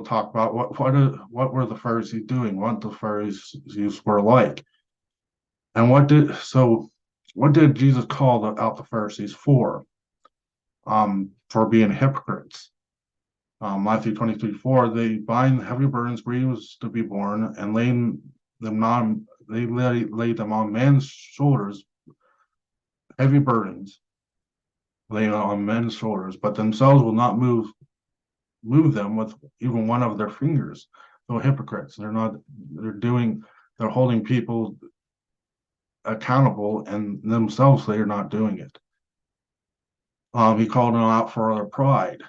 will talk about what were the Pharisees doing, what the Pharisees were like, and what did Jesus call out the Pharisees for being hypocrites? Matthew 23:4, they bind heavy burdens, grievous to be borne, and lay them on men's shoulders, heavy burdens, lay on men's shoulders, but themselves will not move them with even one of their fingers. So hypocrites. They're holding people accountable, and themselves they are not doing it. He called them out for their pride.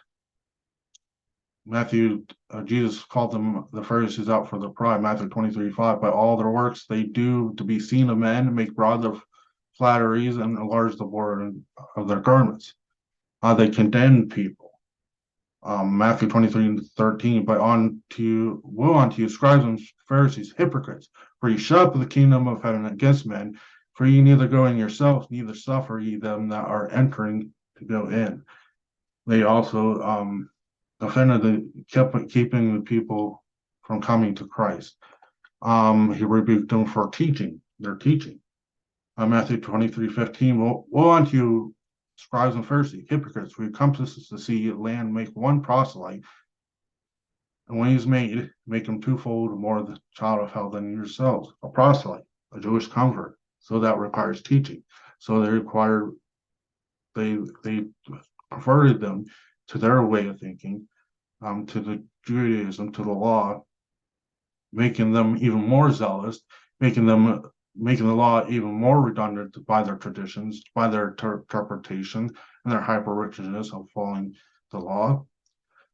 Jesus called the Pharisees out for their pride. Matthew 23:5. By all their works they do to be seen of men, make broad their flatteries, and enlarge the border of their garments. They condemn people. Matthew 23:13. But woe unto you, scribes and Pharisees, hypocrites, for you shut up the kingdom of heaven against men, for ye neither go in yourselves, neither suffer ye them that are entering to go in. They also kept keeping the people from coming to Christ. He rebuked them for their teaching. Matthew 23:15. Woe unto you, scribes and Pharisees, hypocrites, for you come to see land make one proselyte, and when he's made, make him twofold more the child of hell than yourselves. A proselyte, a Jewish convert, so that requires teaching. So they converted them to their way of thinking, to the Judaism, to the law, making them even more zealous, making the law even more redundant by their traditions, by their interpretation, and their hyper-righteousness of following the law.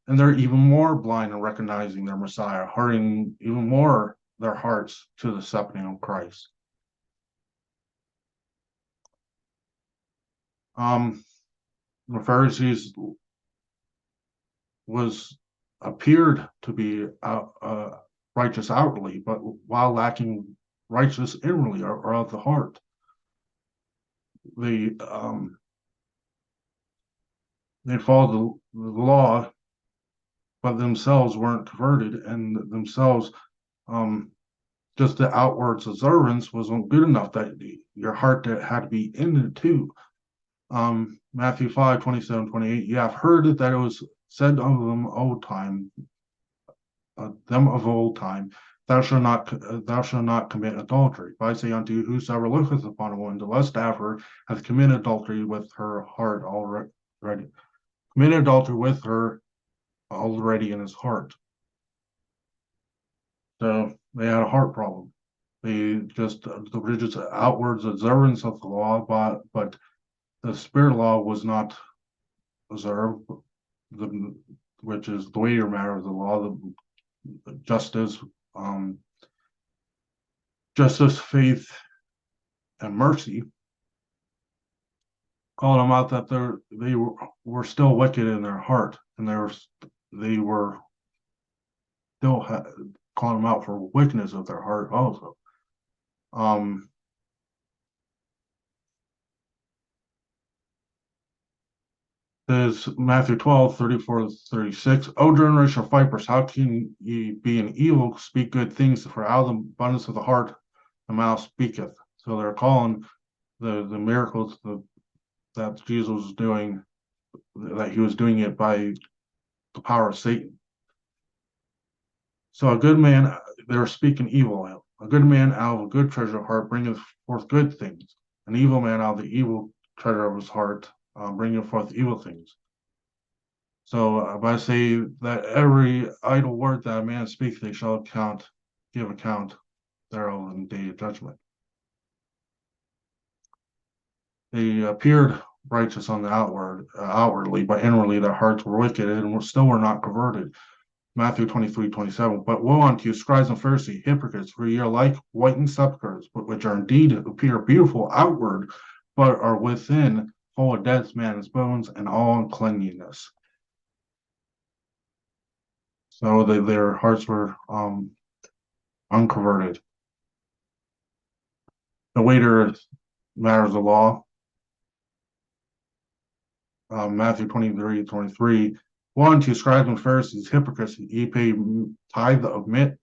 And they're even more blind in recognizing their Messiah, hardening even more their hearts to the accepting of Christ. The Pharisees appeared to be righteous outwardly, but while lacking righteous inwardly or of the heart. They followed the law, but themselves weren't converted, and themselves just the outward observance wasn't good enough. That your heart had to be in it too. Matthew 5:27-28. You have heard that it was said of them of old time, thou shalt not commit adultery. But I say unto you, whosoever looketh upon a woman to lust after her hath committed adultery with her heart already. Committed adultery with her already in his heart. So they had a heart problem. They just the religious outwards observance of the law, but the spirit law was not observed, which is the weightier matter of the law, the justice, faith, and mercy. Called them out that they were still wicked in their heart, and they were still calling them out for wickedness of their heart also. Is Matthew 12:34-36. O generation of vipers, how can ye being evil speak good things? For out of the abundance of the heart the mouth speaketh. So they're calling the miracles that Jesus was doing, that he was doing it by the power of Satan. So a good man, they're speaking evil. A good man out of a good treasure of heart bringeth forth good things. An evil man out of the evil treasure of his heart bringeth forth evil things. So if I say that every idle word that a man speaks, they shall give account thereof in the day of judgment. They appeared righteous on the outwardly, but inwardly their hearts were wicked and were not converted. Matthew 23:27. But woe unto you, scribes and Pharisees, hypocrites, for ye are like whitened sepulchres, which are indeed appear beautiful outward, but are within full of dead man's bones and all uncleanness. So their hearts were unconverted. The weightier matters of law. Matthew 23:23. One, to scribes and Pharisees, hypocrites, ye pay tithe of mint,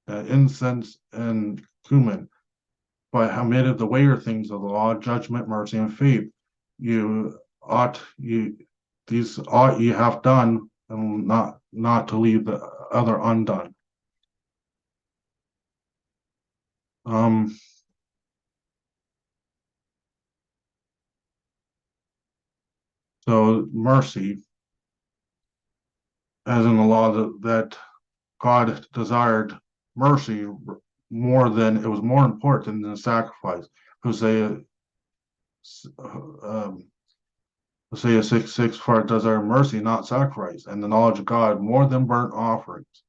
incense, and cumin, but omitted the weightier things of the law, judgment, mercy, and faith. You ought you these ought ye have done, and not to leave the other undone. Um, so mercy, as in the law that God desired mercy more than it was more important than the sacrifice. Hosea um, Hosea 6:6, for it desire mercy, not sacrifice, and the knowledge of God more than burnt offerings.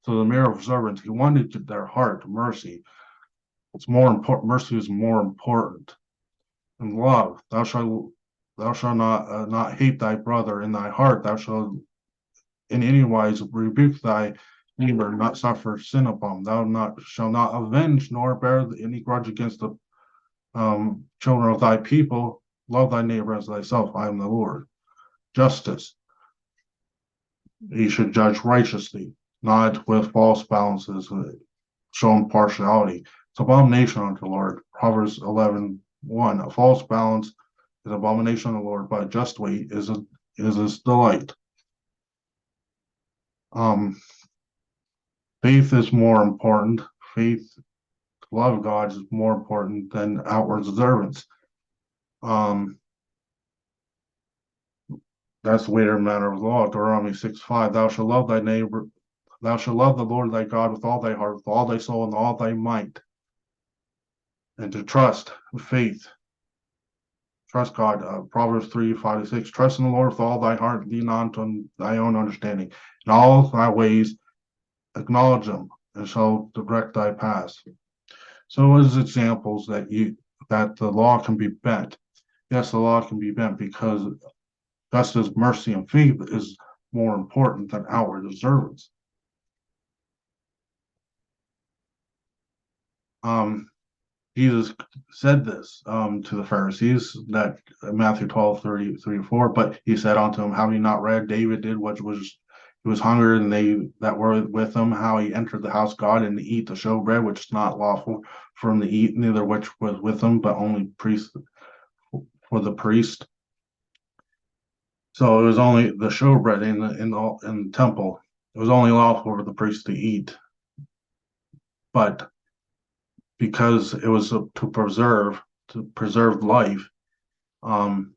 So the mere observance, he wanted to their heart mercy. It's more important. Mercy is more important. And love, thou shalt not hate thy brother in thy heart. Thou shalt in any wise rebuke thy neighbor, not suffer sin upon him. Shall not avenge nor bear any grudge against the children of thy people. Love thy neighbor as thyself. I am the Lord. Justice, he should judge righteously, not with false balances, show impartiality. It's abomination unto the Lord. Proverbs 11:1. A false balance is abomination unto the Lord, but a just weight is his delight. Faith is more important. Faith to love God is more important than outward observance. That's the weightier matter of the law. Deuteronomy 6:5. Thou shalt love thy neighbor. Thou shalt love the Lord thy God with all thy heart, with all thy soul, and all thy might. And to trust, faith, trust God. Proverbs 3:5-6. Trust in the Lord with all thy heart, lean not on thy own understanding. In all thy ways acknowledge him, and shall direct thy paths. So as examples that the law can be bent. Yes, the law can be bent because justice, mercy, and faith is more important than outward observance. Jesus said this to the Pharisees, that Matthew 12:33-34, but he said unto them, have you not read David did what was he was hungry, and they that were with him, how he entered the house of God and to eat the showbread, which is not lawful for him to eat, neither which was with him, but only priest for the priest. So it was only the showbread in the temple. It was only lawful for the priest to eat, but because it was to preserve life, um,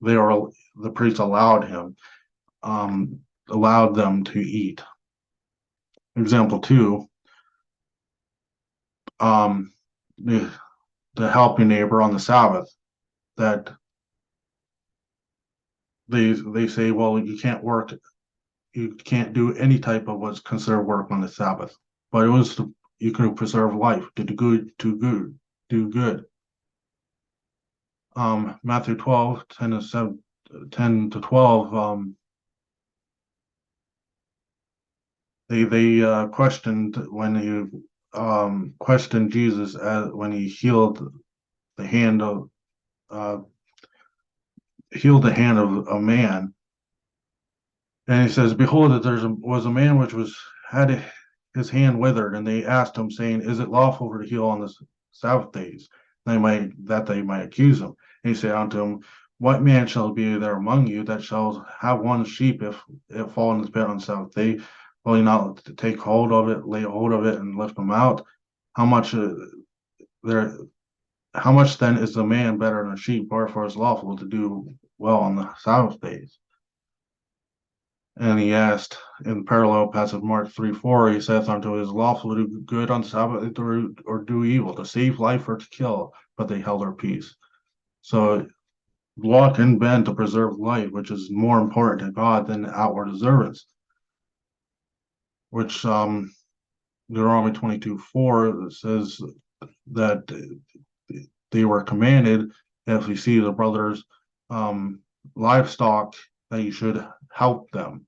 the priest allowed them to eat. Example 2, the help your neighbor on the Sabbath. That they say, well, you can't do any type of what's considered work on the Sabbath, but you can preserve life, to do good. Matthew 12:10-12. They questioned when he questioned Jesus when he healed the hand of a man, and he says, "Behold, that was a man which had his hand withered, and they asked him, saying, Is it lawful to heal on the Sabbath days? They might accuse him. And he said unto him, What man shall be there among you that shall have one sheep if it fall in his bed on the Sabbath day? Will he not take hold of it, lay hold of it, and lift him out? How much there? How much then is the man better than a sheep? Wherefore is lawful to do well on the Sabbath days?" And he asked in parallel passage Mark 3:4, he saith unto his lawful to do good on Sabbath or do evil, to save life or to kill, but they held their peace. So law can bend to preserve life, which is more important to God than outward observance, which Deuteronomy 22:4 says that they were commanded, if you see the brothers' livestock, that you should help them.